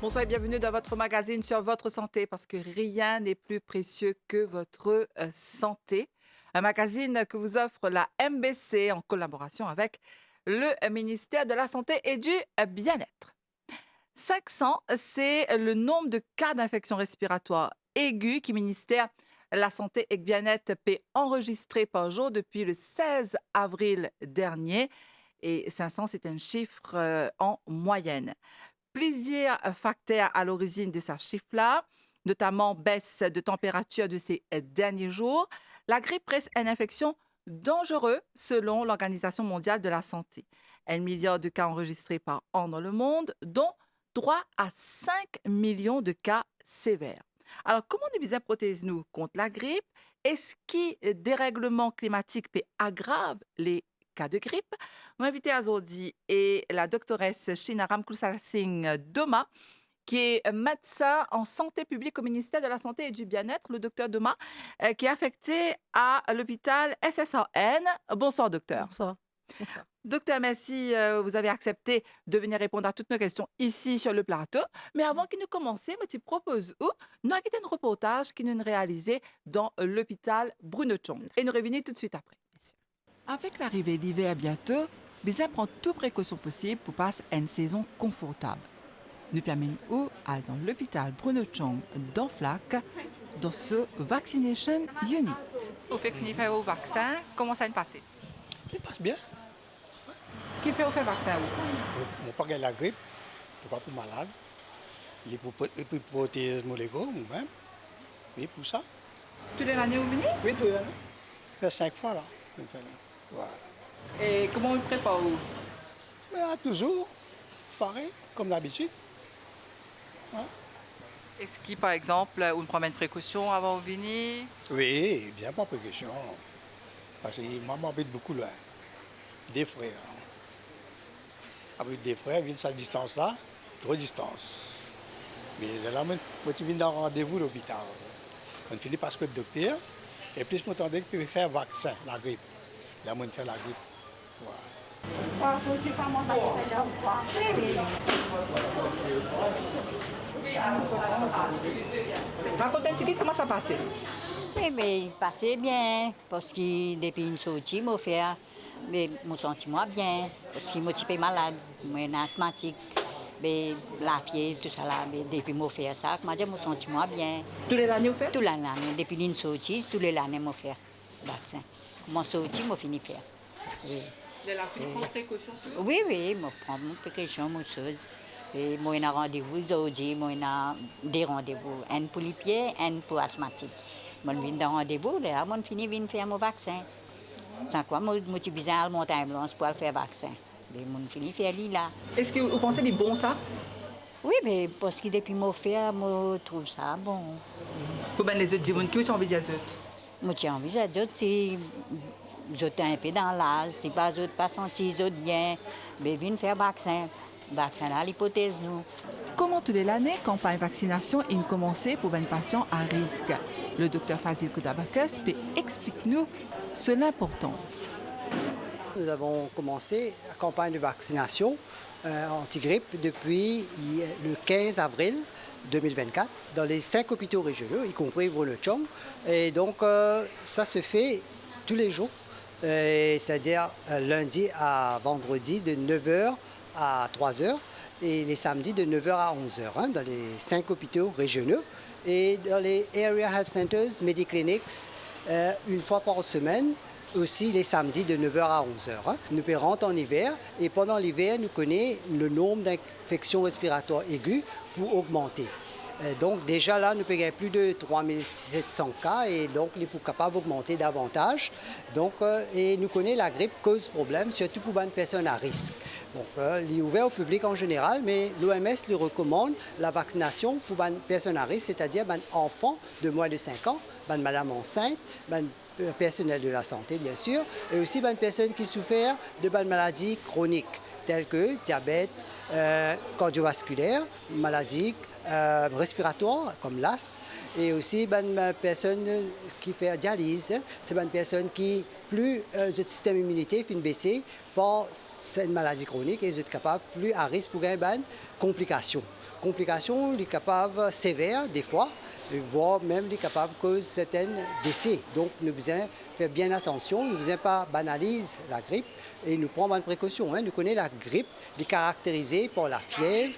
Bonsoir et bienvenue dans votre magazine sur votre santé parce que rien n'est plus précieux que votre santé. Un magazine que vous offre la MBC en collaboration avec le ministère de la Santé et du Bien-être. 500, c'est le nombre de cas d'infection respiratoire aiguë que le ministère de la Santé et du Bien-être peut enregistrer par jour depuis le 16 avril dernier. Et 500, c'est un chiffre en moyenne. Plusieurs facteurs à l'origine de ce chiffre-là, notamment baisse de température de ces derniers jours. La grippe reste une infection dangereuse selon l'Organisation mondiale de la santé. 1 milliard de cas enregistrés par an dans le monde, dont 3 à 5 millions de cas sévères. Alors, comment nous bien protéger-nous contre la grippe? Est-ce que des règlements climatiques peut aggraver les cas de grippe? Mon invité aujourd'hui est la doctoresse Shina Ramkulsal Singh Doma, qui est médecin en santé publique au ministère de la Santé et du Bien-être, le docteur Doma, qui est affecté à l'hôpital SSAN. Bonsoir, docteur. Bonsoir. Bonsoir. Docteur, merci, vous avez accepté de venir répondre à toutes nos questions ici sur le plateau. Mais avant que nous commencions, je te propose nous avons un reportage qui nous réalisé dans l'hôpital Bruno Chong. Et nous revenons tout de suite après. Avec l'arrivée de l'hiver bientôt, Bizet prend toutes précautions possibles pour passer une saison confortable. Nous permettons à dans l'hôpital Bruno Chong d'Anflac dans ce Vaccination Unit. Vous faites finir faire vos vaccins, comment ça se passe? Il passe bien. Qui fait faire vaccin? Mon père a la grippe, je ne suis pas pour malade. Il est pour protéger mon ego, moi-même. Oui, pour ça. Toutes les années vous venez? Oui, tous les années. Ça fait 5 fois là. Maintenant. Voilà. Et comment vous préparez? Mais toujours pareil, comme d'habitude. Voilà. Est-ce que, par exemple, vous prenez une précaution avant de venir? Oui, bien pas précaution. Parce que maman habite beaucoup loin. Des frères. Avec des frères, viennent cette distance-là, trop de distance. Mais là, moi, tu viens d'un rendez-vous à l'hôpital. On finit par ce que le docteur, et plus je m'entendais que tu peux faire vaccin, la grippe. Là, on fait la grippe. Voilà. Racontez un petit peu comment ça passe. Oui, mais il passait bien, parce que depuis une sortie, je fait, mais je sens moi bien, parce que je suis malade, je suis asthmatique, mais la fièvre, tout ça là, mais depuis que je fais ça, je me sens moi bien. Tous les années vous faites? Toute l'année, depuis une sortie, tous les années, je fais le vaccin. Comment sortie, je finis de faire. Oui. De la prendre précaution? Oui, oui, je prends mes précautions, mes choses. Et moi, j'ai un rendez-vous aujourd'hui, moi, j'ai des rendez-vous, un pour les pieds, un pour asthmatique. Moi, je viens d'un rendez-vous, là, moi, je finis de faire mon vaccin. Sans quoi, moi, je suis besoin à la montagne blanche pour faire le vaccin. Mais moi, je finis de faire là. Est-ce que vous pensez que c'est bon ça? Oui, mais parce que depuis que je fais, je trouve ça bon. Pour bien les autres dire, qui ont envie de dire ça? Moi, j'ai envie de dire, si je suis un peu dans l'âge, si pas je pas senti les autres bien, mais viens faire le vaccin. Le vaccin là, l'hypothèse, nous. Comment tous les années, campagne vaccination est commencée pour les patients à risque? Le docteur Fazil Koudabakas peut expliquer-nous l'importance. Nous avons commencé la campagne de vaccination anti-grippe depuis le 15 avril 2024 dans les 5 hôpitaux régionaux, y compris Bruno Chong. Et donc, ça se fait tous les jours, c'est-à-dire lundi à vendredi de 9 h à 3 h et les samedis de 9 h à 11 h dans les 5 hôpitaux régionaux. Et dans les Area Health Centers, Mediclinics, une fois par semaine, aussi les samedis de 9 h à 11 h. Nous rentrons en hiver et pendant l'hiver, nous connaissons le nombre d'infections respiratoires aiguës pour augmenter. Donc déjà là, nous payons plus de 3700 cas et donc nous sommes capables d'augmenter davantage. Donc, et nous connaissons la grippe cause problème, surtout pour les personnes à risque. Donc, il est ouvert au public en général, mais l'OMS lui recommande la vaccination pour les personnes à risque, c'est-à-dire les enfants de moins de 5 ans, les madame enceinte, les personnel de la santé bien sûr, et aussi les personnes qui souffrent de maladies chroniques telles que diabète cardiovasculaire, maladies respiratoires comme l'asthme et aussi une personne qui fait dialyse. Hein. C'est une personne qui, plus le système immunitaire fait baisser par cette maladie chronique et est capable plus à risque pour une complication. Complications, est capable sévères des fois, voire même est capable de causer certains décès. Donc nous devons faire bien attention, nous ne devons pas banaliser la grippe et nous prendre bonne précaution. Hein. Nous connaissons la grippe, elle est caractérisée par la fièvre,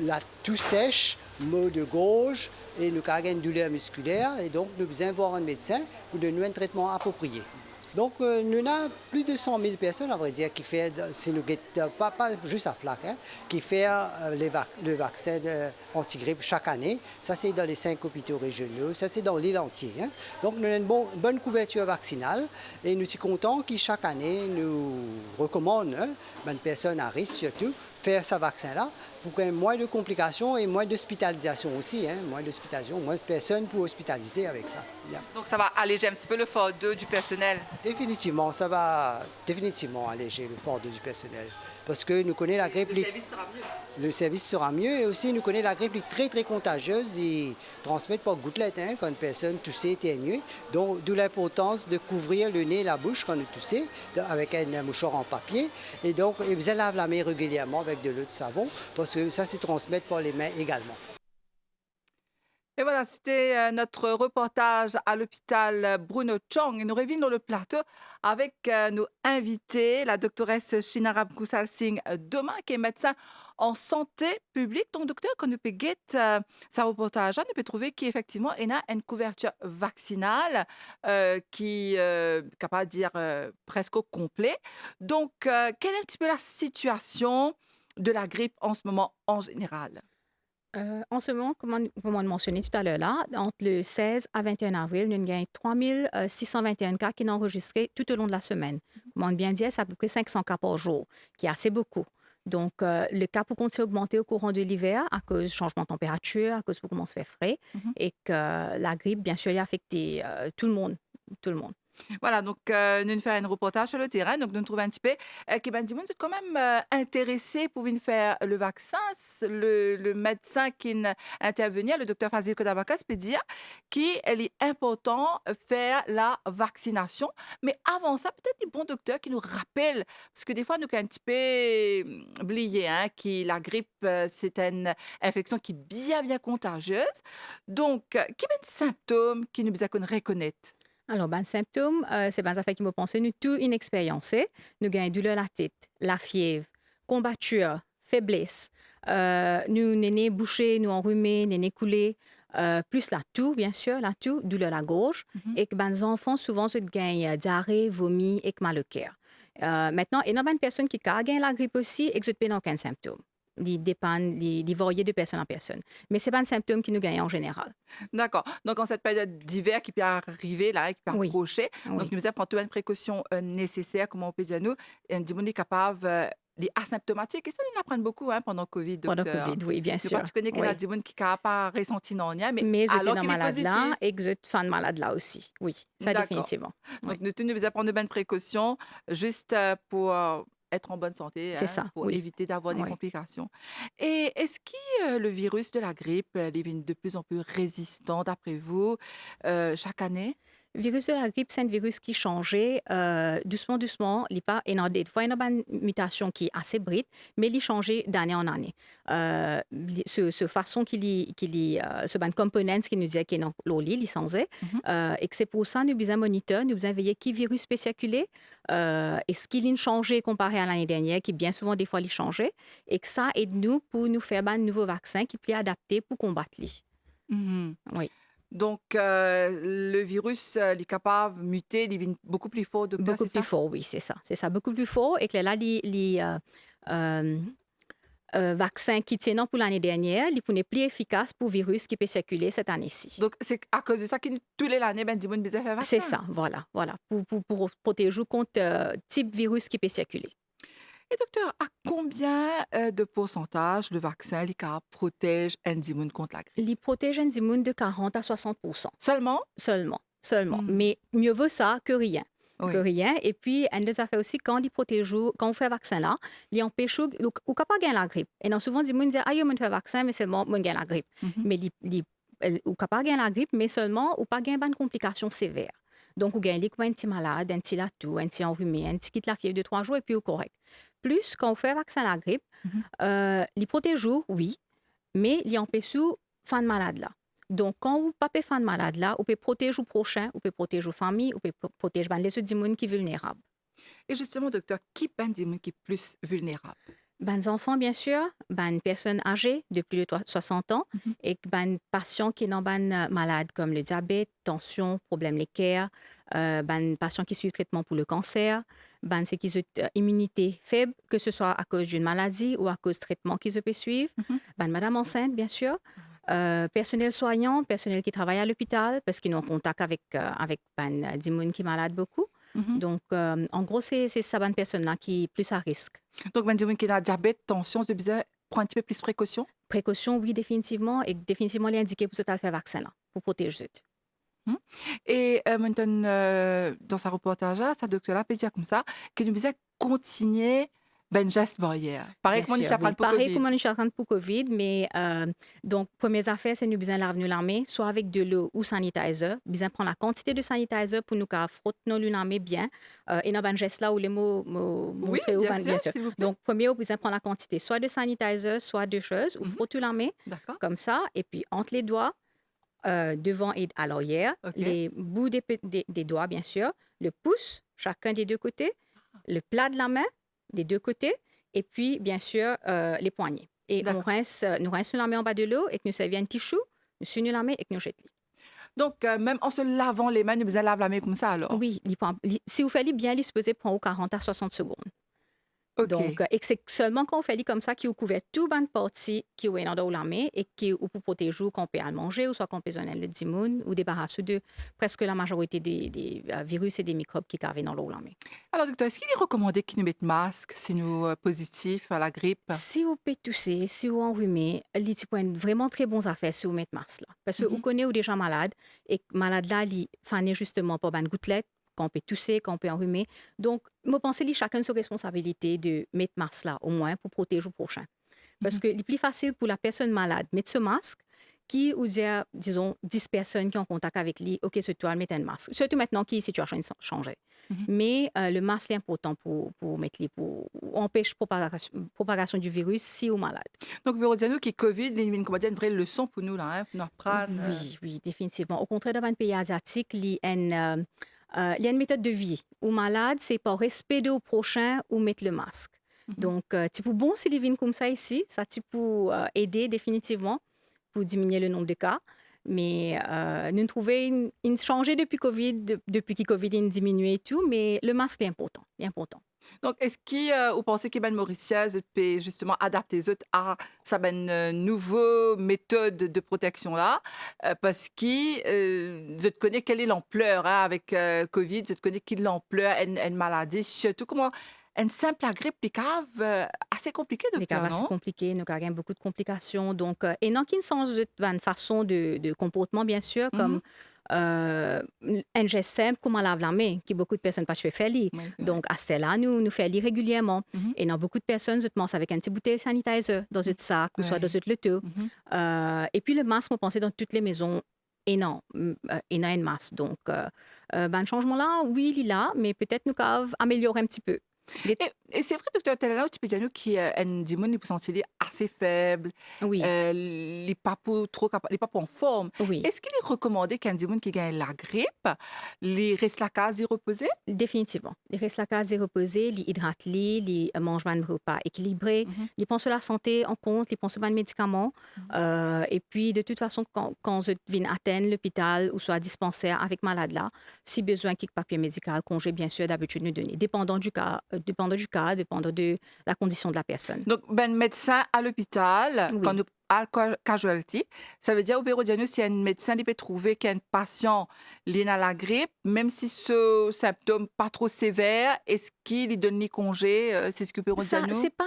la toux sèche, maux de gorge et nous avons une douleur musculaire et donc nous devons voir un médecin pour donner un traitement approprié. Donc nous avons plus de 100 000 personnes, à vrai dire, qui fait, si nous pas juste à FLAC, hein, qui fait le vaccin anti-grippe chaque année. Ça, c'est dans les 5 hôpitaux régionaux, ça, c'est dans l'île entière. Hein. Donc nous avons une bonne couverture vaccinale et nous sommes contents que chaque année, nous recommandons, hein, une personne à risque surtout, faire ce vaccin-là pour qu'il y ait moins de complications et moins d'hospitalisation aussi. Hein, moins d'hospitalisation, moins de personnes pour hospitaliser avec ça. Yeah. Donc ça va alléger un petit peu le fardeau du personnel. Définitivement, ça va définitivement alléger le fardeau du personnel. Parce que nous connaissons la grippe. Le service sera mieux. Le service sera mieux et aussi nous connaissons la grippe est très très contagieuse et transmettent par gouttelettes hein, quand une personne toussée, éternuée. Donc d'où l'importance de couvrir le nez et la bouche quand nous toussons avec un mouchoir en papier. Et donc vous lavez la main régulièrement avec de l'eau de savon parce que ça se transmet par les mains également. Et voilà, c'était notre reportage à l'hôpital Bruno Chong. Et nous revenons dans le plateau avec nos invités, la doctoresse Shinarab Koussal Singh demain, qui est médecin en santé publique. Donc, docteur, quand nous peut sa reportage, on peut trouver qu'effectivement, il y a une couverture vaccinale qui est capable de dire presque au complet. Donc, quelle est un petit peu la situation de la grippe en ce moment en général? En ce moment, comme on mentionnait tout à l'heure, là, entre le 16 à 21 avril, nous avons 3 621 cas qui sont enregistrés tout au long de la semaine. Comme on bien dit, c'est à peu près 500 cas par jour, qui est assez beaucoup. Donc, le cas pour continuer à augmenter au courant de l'hiver à cause du changement de température, à cause pour comment se fait frais, et que la grippe, bien sûr, a affecté tout le monde. Tout le monde. Voilà, donc nous faisons un reportage sur le terrain, donc nous trouvons un petit peu que ben, c'est quand même intéressé pour venir faire le vaccin. Le médecin qui intervient, le docteur Fazil Kodabakas, peut dire qu'il est important de faire la vaccination. Mais avant ça, peut-être des bons docteurs qui nous rappellent, parce que des fois, nous avons un petit peu oublié hein, que la grippe, c'est une infection qui est bien, bien contagieuse. Donc, quels sont les symptômes qui nous besoin qu'on reconnaître? Alors, les symptômes, c'est des affaires qui me pensent, nous tout inexpérimentés. Nous avons douleur à la tête, la fièvre, combatture, faiblesse. Nous néné bouché, nous enrhumé, néné coulé, plus la toux, bien sûr, la toux, douleur à la gorge. Et que les enfants, souvent, se gagnent diarrhée, vomi et mal au cœur. Maintenant, il y a une personne qui a la grippe aussi et qui n'a aucun symptôme. Il dépend, il varie de personne en personne. Mais ce n'est pas un symptôme qui nous gagne en général. D'accord. Donc, en cette période d'hiver qui peut arriver, là, qui peut approcher, donc nous devons prendre toutes les précautions nécessaires, comme on peut dire nous, et nous sommes capables, les asymptomatiques, et ça, nous apprennent beaucoup hein, pendant le Covid, docteur. Pendant le Covid, oui, bien sûr. Tu connais qu'il y a des gens qui n'ont pas ressenti non rien, mais alors qu'ils sont malade positifs. là et que je suis malade là aussi. Oui, ça définitivement. Donc, nous devons prendre de bonnes précautions juste pour être en bonne santé, c'est hein, ça, pour éviter d'avoir des complications. Et est-ce que le virus de la grippe devient de plus en plus résistant, d'après vous, chaque année? Le virus de la grippe, c'est un virus qui changeait doucement, doucement. Il pas, et des fois, il y a une mutation qui est assez bride, mais il changeait d'année en année. Ce façon ce ban components qui nous disait qu'il est dans l'oli, il changeait. Et que c'est pour ça nous besoin moniteur, nous besoin veiller qui virus peut circuler, et ce qu'il a changé comparé à l'année dernière, qui bien souvent, des fois, il changeait. Et que ça aide nous pour nous faire un nouveau vaccin qui peut adapter pour combattre lui. Oui. Donc, le virus, il est capable de muter, il devient beaucoup plus fort, docteur, beaucoup plus fort, oui, c'est ça. C'est ça, beaucoup plus fort. Et que là, les vaccins qui tiennent pour l'année dernière, ils sont plus efficaces pour le virus qui peut circuler cette année-ci. Donc, c'est à cause de ça que tous les années, ben, ils besoin faire vaccin. C'est ça, voilà. Pour protéger contre type virus qui peut circuler. Et docteur, à combien de pourcentage le vaccin protège un contre la grippe? Il protège un de 40 à 60%. Seulement? Seulement. Mais mieux vaut ça que rien. Oui. que rien. Et puis, elle nous a fait aussi, quand ils protègent, quand on fait vaccin là, ils empêchent ou capable gagner la grippe. Et non, souvent, ils disent, ah, on fait vaccin, mais seulement, on gagne la grippe. Mhm. Mais ou capable gagner la grippe, mais seulement, ou pas gagner une complication sévère. Donc, ou gagne un petit malade, un petit latou, un petit enrhumé, un petit quitte la fièvre de 3 jours, et puis au correct. Plus, quand on fait vaccin la grippe, Mhm. ils protègent, oui, mais ils empêchent fin de malade là. Donc, quand vous ne fan de malade là, vous pouvez protéger le prochain, vous pouvez protéger vos familles, vous pouvez protéger les autres gens qui sont vulnérables. Et justement, docteur, qui peine des gens qui est plus vulnérable? Les enfants, bien sûr, les personnes âgées de plus de 60 ans Mhm. et les patients qui sont malades comme le diabète, tension, problème l'équerre, les patients qui suivent traitement pour le cancer, ceux qui ont immunité faible, que ce soit à cause d'une maladie ou à cause de traitement qu'ils peuvent suivre, Mhm. madame enceinte, bien sûr, personnel soignant, personnel qui travaille à l'hôpital parce qu'ils sont en contact avec des gens qui sont malades beaucoup. Mhm. Donc, en gros, c'est ça, bonne personne-là qui est plus à risque. Donc, ben, des gens qui ont diabète, tension, je disais, prendre un petit peu plus de précautions. Précaution, oui, définitivement, et définitivement les indiquer pour ce faire vaccin là, pour protéger eux. Mhm. Et maintenant, dans sa reportage, sa docteur-là peut dire comme ça, que nous devons continuer ben geste barrière. Pareil Bien comme on sûr, est oui. pour Pareil Covid. comme on est en train pour COVID, mais donc, première affaire, c'est nous besoin laver la main, soit avec de l'eau ou sanitizer. Besoin prendre la quantité de sanitizer pour nous frotter nos la main bien. Et dans un geste là où les mots Oui, montrent, bien sûr, bien sûr. s'il vous plaît. Donc, premier, vous besoin prendre la quantité soit de sanitizer, soit de choses, ou Mhm. frotter la main D'accord. comme ça, et puis entre les doigts, devant et à l'arrière, OK. les bouts des doigts, bien sûr, le pouce, chacun des deux côtés, le plat de la main, des deux côtés, et puis, bien sûr, les poignets. Et on D'accord. rince, nous rinçons la main en bas de l'eau et que nous servons un petit chou, nous suivons la main et que nous jetons. Donc, même en se lavant les mains, nous devons laver la main comme ça alors. Oui, si vous faites bien, il se peut prendre 40 à 60 secondes. Donc, OK. et que c'est seulement quand on fait comme ça qu'il couvert tout bonne partie qui est dans la main et qui ou pour protéger qu'on peut à manger ou soit qu'on peut donner le dimoun ou débarrasser de presque la majorité des virus et des microbes qui arrivent dans la main. Alors, docteur, est-ce qu'il est recommandé qu'ils nous mettent masque si nous positifs à la grippe? Si vous pouvez tousser, si vous enrhumez, il y a vraiment très bons affaires si vous mettez masque là. Parce que vous Mhm. connaissez ou déjà malade et malade là, il fanait justement pas une gouttelette qu'on peut tousser, qu'on peut enrhumer. Donc, je pense que chacun a sa responsabilité de mettre masque là, au moins, pour protéger le prochain. Parce Mhm. que c'est plus facile pour la personne malade de mettre ce masque qui, ou dire, disons, 10 personnes qui sont en contact avec lui, OK, c'est toi, mettre un masque. Surtout maintenant que la situation a changé. Mhm. Mais le masque est important pour mettre pour empêcher propagation du virus si ou malade. Donc, bureau de nous qui Covid, il y a une vraie leçon pour nous là, hein, pour nous apprendre. Oui, oui, définitivement. Au contraire, dans un pays asiatique, il y a une méthode de vie. Ou malade, c'est par respect de au prochain ou mettre le masque. Mhm. Donc, pour bon, si les vignes comme ça ici, ça peut aider définitivement pour diminuer le nombre de cas. Mais nous trouvons une changé depuis Covid, depuis que Covid a diminué et tout, mais le masque est important, est important. Donc, est-ce que vous pensez que ben Mauritius peut justement adapter les autres à sa ben nouvelle méthode de protection là, parce que je te connais quelle est l'ampleur hein, avec Covid, je te connais quelle est l'ampleur une maladie, surtout comment une simple grippe picave assez compliqué, Les cas docteur, assez non? compliqués, nous avons beaucoup de complications. Donc, et non qui sont une façon de comportement, bien sûr, comme Mhm. un geste simple, comment laver la main, que beaucoup de personnes ne peuvent pas faire. Oui, c'est vrai. Donc, à ce là nous faisons régulièrement. Mhm. Et dans beaucoup de personnes, je commence avec une petite bouteille de sanitizer dans un sac ou soit Ouais. dans un loto. Mhm. Et puis, le masque, on pensait dans toutes les maisons. Et non, une masque. Donc, le changement là, oui, il est là, mais peut-être nous avons amélioré un petit peu. Et c'est vrai, docteur Telala, tu peux dire nous qui un dimon, il peut sentir assez faible, Oui, les papous trop les papous en forme. oui. Est-ce qu'il est recommandé qu'un dimon qui gagne la grippe, les reste la case y reposer? Définitivement. Il reste la case reposer, il hydrate, il mange un repas équilibré, Mhm. il pense la santé en compte, il pense aux médicaments. Et puis, de toute façon, quand je viens atteindre l'hôpital ou soit dispensaire avec malade là, si besoin quelque papier médical, congé, bien sûr, d'habitude nous donner, dépendant du cas, dépendant de la condition de la personne. Donc, ben médecin à l'hôpital, Oui. quand nous casualty. Ça veut dire, au bureau de si un médecin il peut trouver qu'un patient il a la grippe, même si ce symptôme pas trop sévère, est-ce qu'il lui donne les congés? C'est ce que le bureau Ça, de c'est pas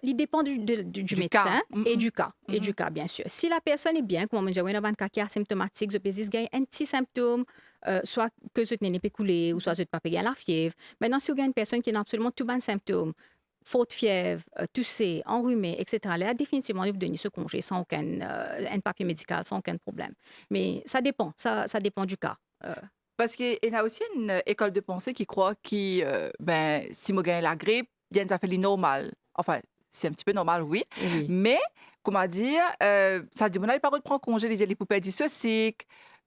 il dépend du du cas. médecin et Mhm, du cas, mhm. bien sûr. Si la personne est bien, comme on dit, un cas qui est asymptomatique, je peux dire qu'il y a un petit symptôme, soit que ce n'est pas coulé, ou soit ce n'est pas payé à la fièvre. Maintenant, si vous avez une personne qui a absolument tout bon symptôme, faute fièvre, tousser, enrhumé, etc., là, définitivement, il vous donner ce congé sans aucun un papier médical, sans aucun problème. Mais ça dépend, ça dépend du cas. Parce qu'il y a aussi une école de pensée qui croit que ben, si je gagne la grippe, bien ça fait le normal. Enfin, c'est un petit peu normal, oui. Oui. Mais, comment dire, ça dit, on n'a pas de prendre congé, les poupées disent ceci,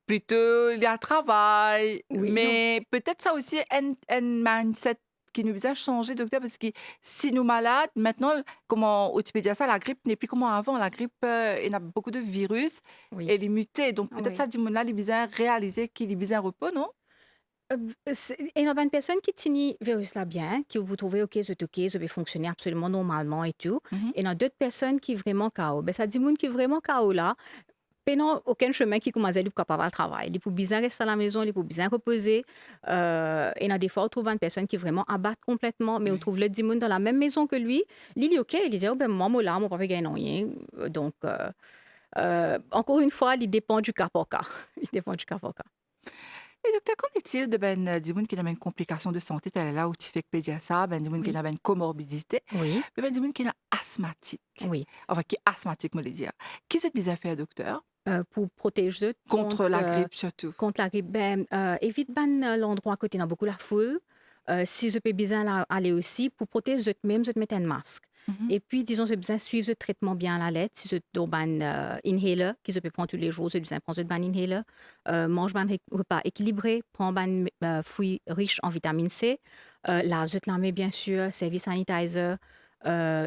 plutôt il y a le travail. Oui, non. Mais peut-être ça aussi un mindset qui nous a changé, docteur, parce que si nous malades, maintenant, comment, au type dire ça, la grippe n'est plus comme avant. La grippe, il y a beaucoup de virus. Oui. Elle est mutée. Donc, peut-être Oui. ça, dit, il est bien réalisé qu'il est bien repos, non? Il y a une personne qui tient le virus là bien, qui vous trouvez OK, c'est OK, ça peut fonctionner absolument normalement et tout. Mhm. Et il y a d'autres personnes qui sont vraiment KO. Ben, ça dit monde qui est vraiment KO là, il n'y a aucun chemin qui commence à aller pour capable de travailler. Il faut bien rester à la maison, il faut bien reposer. Et il y a des fois, on trouve une personne qui est vraiment abatte complètement, mais on Oui. trouve le monde dans la même maison que lui. Il est OK, il dit, oh, ben, moi, là, mon papa gagne rien. Donc, encore une fois, il dépend du cas par cas. Il dépend du cas par cas. Et docteur, qu'en est-il de ben, du monde qui a une complication de santé, tel là où tu fais que pédia ça, ben, du monde qui Oui. a une comorbidité, Oui, mais ben, du monde qui est asthmatique. oui. Enfin, qui est asthmatique, me le dire. Qu'est-ce que tu as fait, docteur? Pour protéger Contre la grippe, surtout. contre la grippe, ben, évite ben, l'endroit à côté dans beaucoup la foule. Si je peux bien aller aussi, pour protéger même, je te mets un masque. Mhm. Et puis, disons, je besoin suivre le traitement bien à la lettre. Si je dois un inhaler, que je peux prendre tous les jours, je besoin prendre un inhaler. Mange un repas équilibré, prends un fruit riche en vitamine C. Là, je te la mets bien sûr, service sanitizer.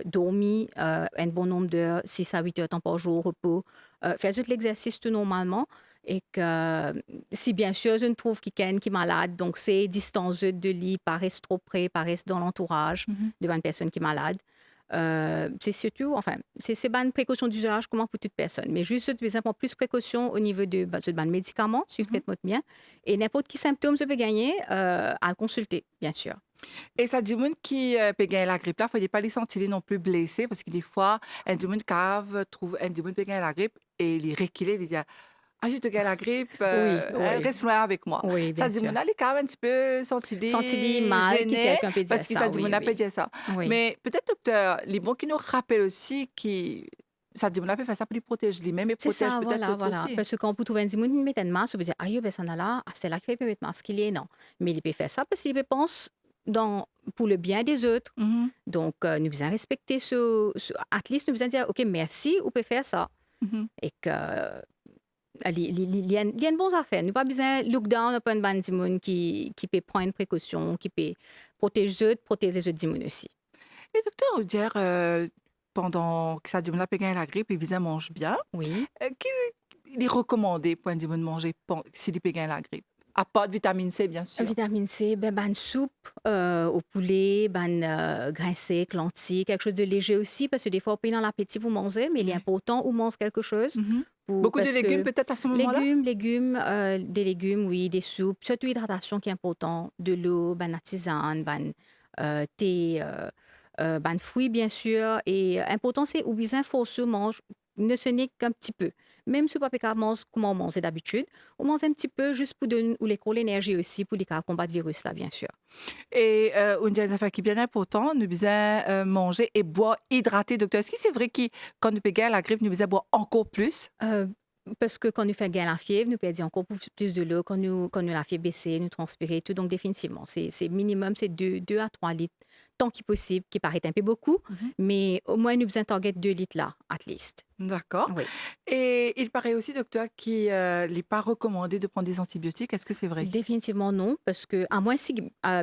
Dormir un bon nombre d'heures, 6 à 8 heures temps par jour, repos, faire tout l'exercice tout normalement. Et que si bien sûr je ne trouve quelqu'un qui est malade, donc c'est distance de lit, pas rester trop près, pas rester dans l'entourage Mhm. de une personne qui est malade. C'est surtout, enfin, c'est pas une précaution d'usage comment pour toute personne, mais juste de prendre plus précaution au niveau de médicaments, suivre le Mhm. traitement bien, et n'importe qui symptôme je peux gagner à le consulter, bien sûr. Et ça dit monde qui peut gagner la grippe là, faut pas les sentir non plus blessés parce que des fois, un du monde cave trouve un du monde peut gagner la grippe et il reculer, il dit ah je te gagne la grippe, Oui, oui, reste loin avec moi. oui, Ça bien dit sûr. monde là, il est quand même un petit peu Senti mal, qui gêné quelqu'un peut dire parce que ça, ça dit oui, monde peut oui. dire ça. Oui. Mais peut-être docteur, les bons qui nous rappellent aussi qui ça dit monde peut faire ça pour les protéger lui-même et C'est protège ça, peut-être voilà, l'autre voilà. aussi. Parce que quand vous trouvez un petit monde qui met un masque, vous dites, ah, ben, ça là, c'est là qu'il peut mettre masque, il est non. Mais il peut faire ça parce qu'il peut penser pour le bien des autres. Mhm. Donc, nous devons respecter at least, nous devons dire, OK, merci, vous pouvez faire ça. Mhm. Et que, il y a une bonne affaire. Nous pas besoin de lockdown, pas une bande de monde qui peut prendre une précaution, qui peut protéger les autres, protéger les autres monde aussi. Et docteur, on dirait pendant que ça dit monde peut gagner la grippe, les visins mangent bien. Oui. Il est recommandé pour un de manger s'il peut gagner la grippe. À part de vitamine C, bien sûr. Vitamine C, ben soupe au poulet, grain sec, lentilles, quelque chose de léger aussi, parce que des fois, pendant l'appétit, vous mangez, mais il est Oui. important, vous mangez quelque chose. Mhm. Beaucoup de Parce légumes que peut-être à ce moment-là? des légumes, oui, des soupes, surtout hydratation qui est important, de l'eau, tisane, thé, fruits, bien sûr. Et important, c'est ou bien faut se mange, ne ce n'est qu'un petit peu. Même si vous ne pas manger comme on mange d'habitude, on mange un petit peu juste pour donner ou l'énergie aussi pour les combattre le virus là, bien sûr. Et on dit une affaire qui est bien important, nous devons manger et boire hydraté, docteur. Est-ce que c'est vrai que quand nous payons la grippe, nous devons boire encore plus? Parce que quand nous faisons gagner la fièvre, nous perdons encore plus de l'eau. Quand nous la fièvre baissée, nous transpirer tout. Donc, définitivement, c'est minimum, c'est 2 à 3 litres, tant qu'il possible, qui paraît un peu beaucoup, Mhm. mais au moins, nous besoin target 2 litres là, at least. D'accord. Oui. Et il paraît aussi, docteur, qu'il n'est pas recommandé de prendre des antibiotiques. Est-ce que c'est vrai? Définitivement non, parce que, à moins si,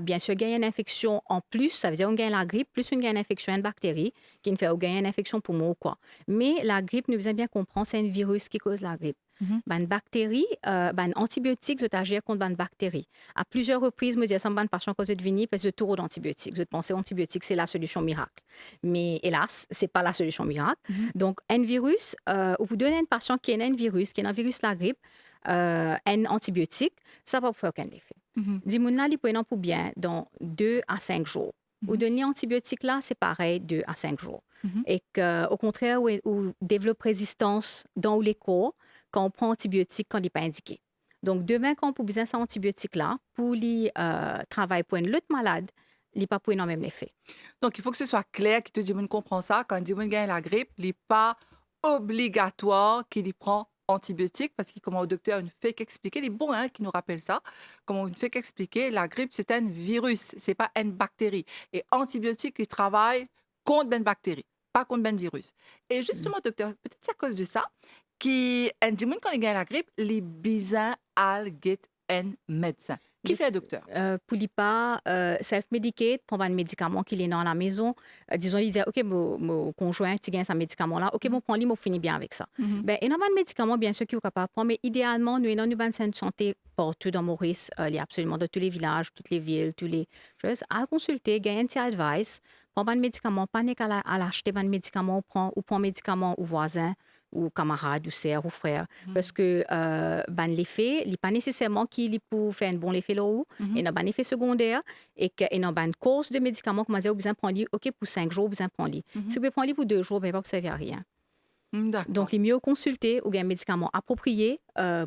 bien sûr, il y a une infection en plus, ça veut dire qu'on gagne la grippe, plus on gagne une infection, une bactérie, qui ne fait gagner une infection pour moi ou quoi. Mais la grippe, nous devons bien comprendre, c'est un virus qui cause la grippe. ban bactéries, ban antibiotiques, je agir contre ban bactéries. À plusieurs reprises, me disais, ça ban patient cause de venir parce que trop d'antibiotiques. Je pensais antibiotiques, c'est la solution miracle. Mais hélas, c'est pas la solution miracle. Donc, un virus, vous donnez à un patient qui a un virus, qui a un virus la grippe, un antibiotique, ça va pas faire aucun effet. Dis-moi, il peut pour bien dans 2 à 5 jours. Ou donner antibiotique là, c'est pareil, 2 à 5 jours. Et qu'au contraire, on développe résistance dans les corps quand on prend antibiotique quand il n'est pas indiqué. Donc, demain, quand on peut besoin de cet antibiotique-là, pour les travailler pour une autre malade, il n'est pas pour énormément l'effet. Donc, il faut que ce soit clair, que tout le monde comprend ça. Quand il gagne la grippe, il n'est pas obligatoire qu'il y prend antibiotiques, parce que, comme le docteur nous fait qu'expliquer, il est bon qui nous rappelle ça, comme on nous fait qu'expliquer, la grippe, c'est un virus, c'est pas une bactérie. Et antibiotiques, ils travaillent contre une bactérie, pas contre un virus. Et justement, docteur, peut-être c'est à cause de ça, qui, un dimanche, quand il gagne la grippe, les bisins al get un médecin. Qui fait docteur? Pour ne pas self-médiquer, prendre un médicament qu'il est dans la maison. Disons, il dit, OK, mon conjoint, tu gagnes ce médicament-là. OK, mon prends-le, mon finit bien avec ça. Ben, il y a un médicament, bien sûr, qui est capable de prendre, mais idéalement, nous avons une bonne santé partout dans Maurice. Il y a absolument dans tous les villages, toutes les villes, toutes les choses. À consulter, gagner un petit advice, prendre un médicament, pas à l'acheter un médicament, ou prendre un médicament au voisin, ou camarade, ou sœur, ou frère. Parce que l'effet, il n'est pas nécessairement qu'il pour faire un bon effet là où, il y a un effet secondaire, et qu'il y a une course de médicaments, comme on dit, vous besoin prendre OK, pour 5 jours, vous en prendre. Si vous prenez pour 2 jours, ben, pas vous servir à rien. Donc, il est mieux consulter ou un médicament approprié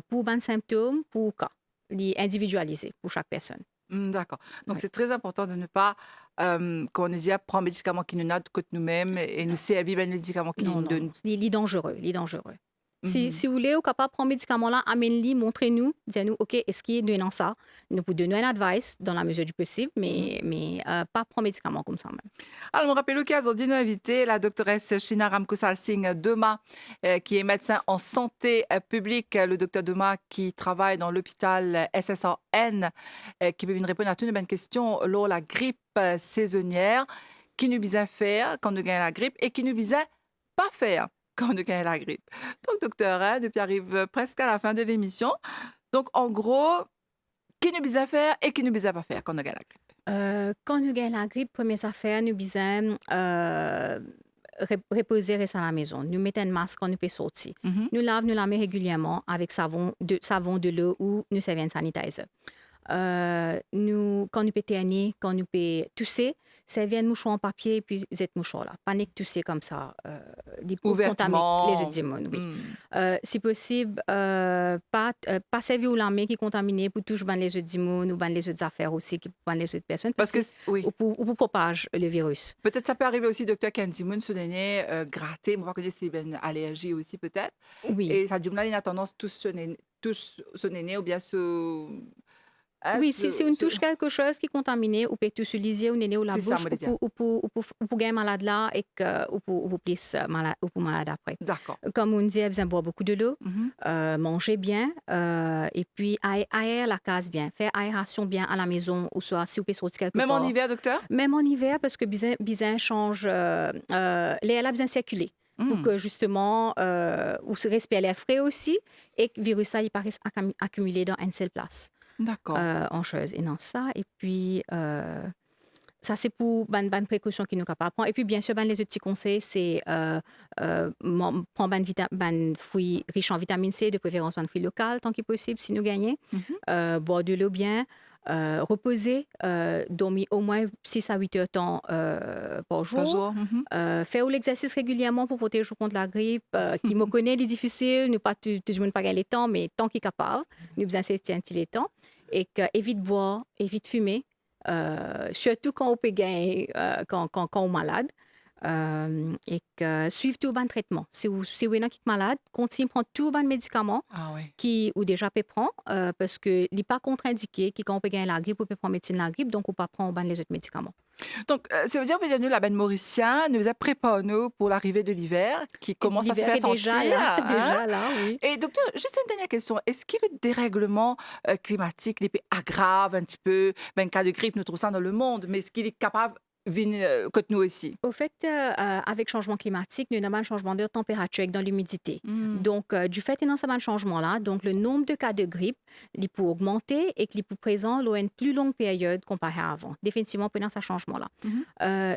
pour les symptômes, pour cas, individualisé pour chaque personne. D'accord. Donc, c'est très important de ne pas, quand on nous dit, prendre un médicament qui nous note contre nous-mêmes et nous servir un médicament qui nous donne. Il est dangereux, Si vous voulez, vous capable de prendre un médicament-là, amène-le, montrez-nous, dites-nous, OK, est-ce qu'il est dans ça? Nous vous donnons un advice dans la mesure du possible, mais pas prendre un médicament comme ça même. Alors, on rappelle l'occasion de nous inviter la doctoresse Shina Ramkusal Singh Dema, qui est médecin en santé publique, le docteur Dema qui travaille dans l'hôpital SSAN, qui peut venir répondre à toutes les bonnes questions lors de la grippe saisonnière, qui nous besoin faire quand nous gagnons la grippe et qui nous besoin pas faire quand on gagne la grippe. Donc, docteur, depuis arrive presque à la fin de l'émission. Donc, en gros, qui nous besoin faire et qui nous besoin pas faire quand on gagne la grippe? Quand nous gagnons la grippe, première affaire, nous besoin reposer rester à la maison. Nous mettons un masque quand nous pouvons sortir. Nous lavons nous la main régulièrement avec savon, de l'eau ou nous servons un sanitizer. Nous, quand nous pouvons éternuer, quand nous pouvons tousser, servir un mouchoir en papier et puis cette mouchoir là. Pas tousser comme ça. Ouvertement. Les autres démons, oui. Si possible, pas servir ou la main qui est contaminée pour toucher les autres démons ou les autres affaires aussi qui prennent les autres personnes. Parce que, oui. Ou pour propager le virus. Peut-être ça peut arriver aussi, docteur, qu'un démon se donne gratter. On va connaître si c'est une allergie aussi peut-être. Oui. Et ça dit, là, il a tendance touche son nez ou bien se... Oui, si on touche quelque chose qui est contaminé, ou peut tout se liser ou néné ou la bouche, ou pour gagner malade là, et ou pour plus malade après. D'accord. Comme on dit, il besoin boire beaucoup de l'eau, manger bien, et puis aérer la case bien, faire aération bien à la maison, ou soit si vous pouvez sortir quelque part. Même en hiver, docteur? Même en hiver, parce que besoin change, l'air a besoin circuler. Pour que justement, ou se respirer l'air frais aussi, et que le virus ça, il paraisse accumulé dans une seule place. D'accord. En chose. Et non, ça. Et puis, ça, c'est pour bonne précaution qui nous capable prendre. Et puis, bien sûr, les autres petits conseils, c'est prendre des fruits riches en vitamine C, de préférence des fruits locaux, tant qu'il est possible, si nous gagnons. Boire de l'eau bien. Reposer, dormir au moins 6 à 8 heures temps par jour. Faire l'exercice régulièrement pour protéger contre la grippe. Qui me connaît, il est difficile, nous pas tout le monde pas gagner les temps, mais tant qu'il est capable, nous besoin de les temps. Et évite boire, évite fumer, surtout quand on peut gagner, quand on est malade. Et que suivre tout bon traitement. Si vous êtes malade, continuez à prendre tout bon médicament qui ou déjà peut prendre parce que il n'est pas contre-indiqué qui quand on peut gagner la grippe ou peut prendre médecine la grippe donc on peut prendre les autres médicaments. Donc ça veut dire que nous la bande mauricien nous a préparé pour l'arrivée de l'hiver qui commence à se faire sentir déjà là, oui. Et docteur, juste une dernière question, est-ce que le dérèglement climatique aggrave un petit peu cas de grippe, nous trouvons ça dans le monde, mais est-ce qu'il est capable que nous aussi. Au fait, avec changement climatique, nous avons un changement de température dans l'humidité. Donc, du fait de ce changement-là, donc le nombre de cas de grippe, il peut augmenter et qu'il peut présent à une plus longue période comparée à avant. Définitivement, pendant ce changement-là.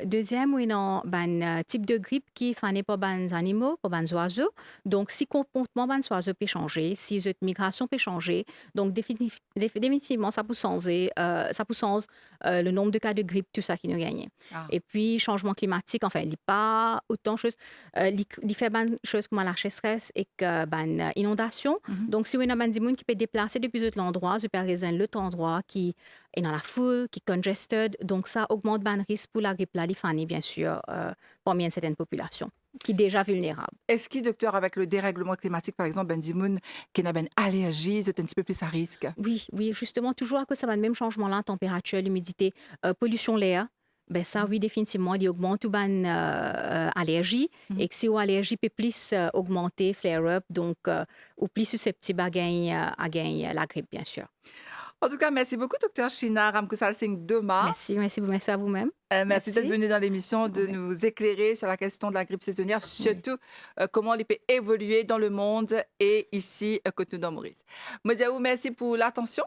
Deuxième, il y a un type de grippe qui n'est pas les animaux, pas les oiseaux. Donc, si le comportement des oiseaux peut changer, si la migration peut changer, donc définitivement, ça peut changer, le nombre de cas de grippe, tout ça qui nous gagne. Et puis, changement climatique, enfin, il n'y a pas autant de choses. Il fait des choses comme la sécheresse et que inondation. Donc, si on a des gens qui peuvent déplacer depuis l'autre endroit, je peux résoudre l'autre endroit qui est dans la foule, qui est congested. Donc, ça augmente le risque pour la grippe, là, bien sûr, parmi une certaine population qui est déjà vulnérable. Est-ce que, docteur, avec le dérèglement climatique, par exemple, Bendimoun, qui a une allergie, c'est un petit peu plus à risque? Oui, justement, toujours à cause de ça, le même changement-là, température, l'humidité, pollution l'air. Ben ça, oui, définitivement, il augmente tout ban allergie. Et que si l'allergie peut plus augmenter, flare-up, donc, ou plus susceptible à gagner la grippe, bien sûr. En tout cas, merci beaucoup, docteur China Ramkoussal Singh Doma. Merci à vous-même. Merci d'être venu dans l'émission, de nous éclairer sur la question de la grippe saisonnière, surtout comment elle peut évoluer dans le monde et ici, côté dans Maurice. Modiaou, merci pour l'attention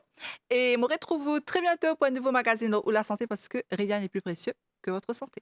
et je vous retrouve très bientôt pour un nouveau magazine où la santé, parce que rien n'est plus précieux que votre santé.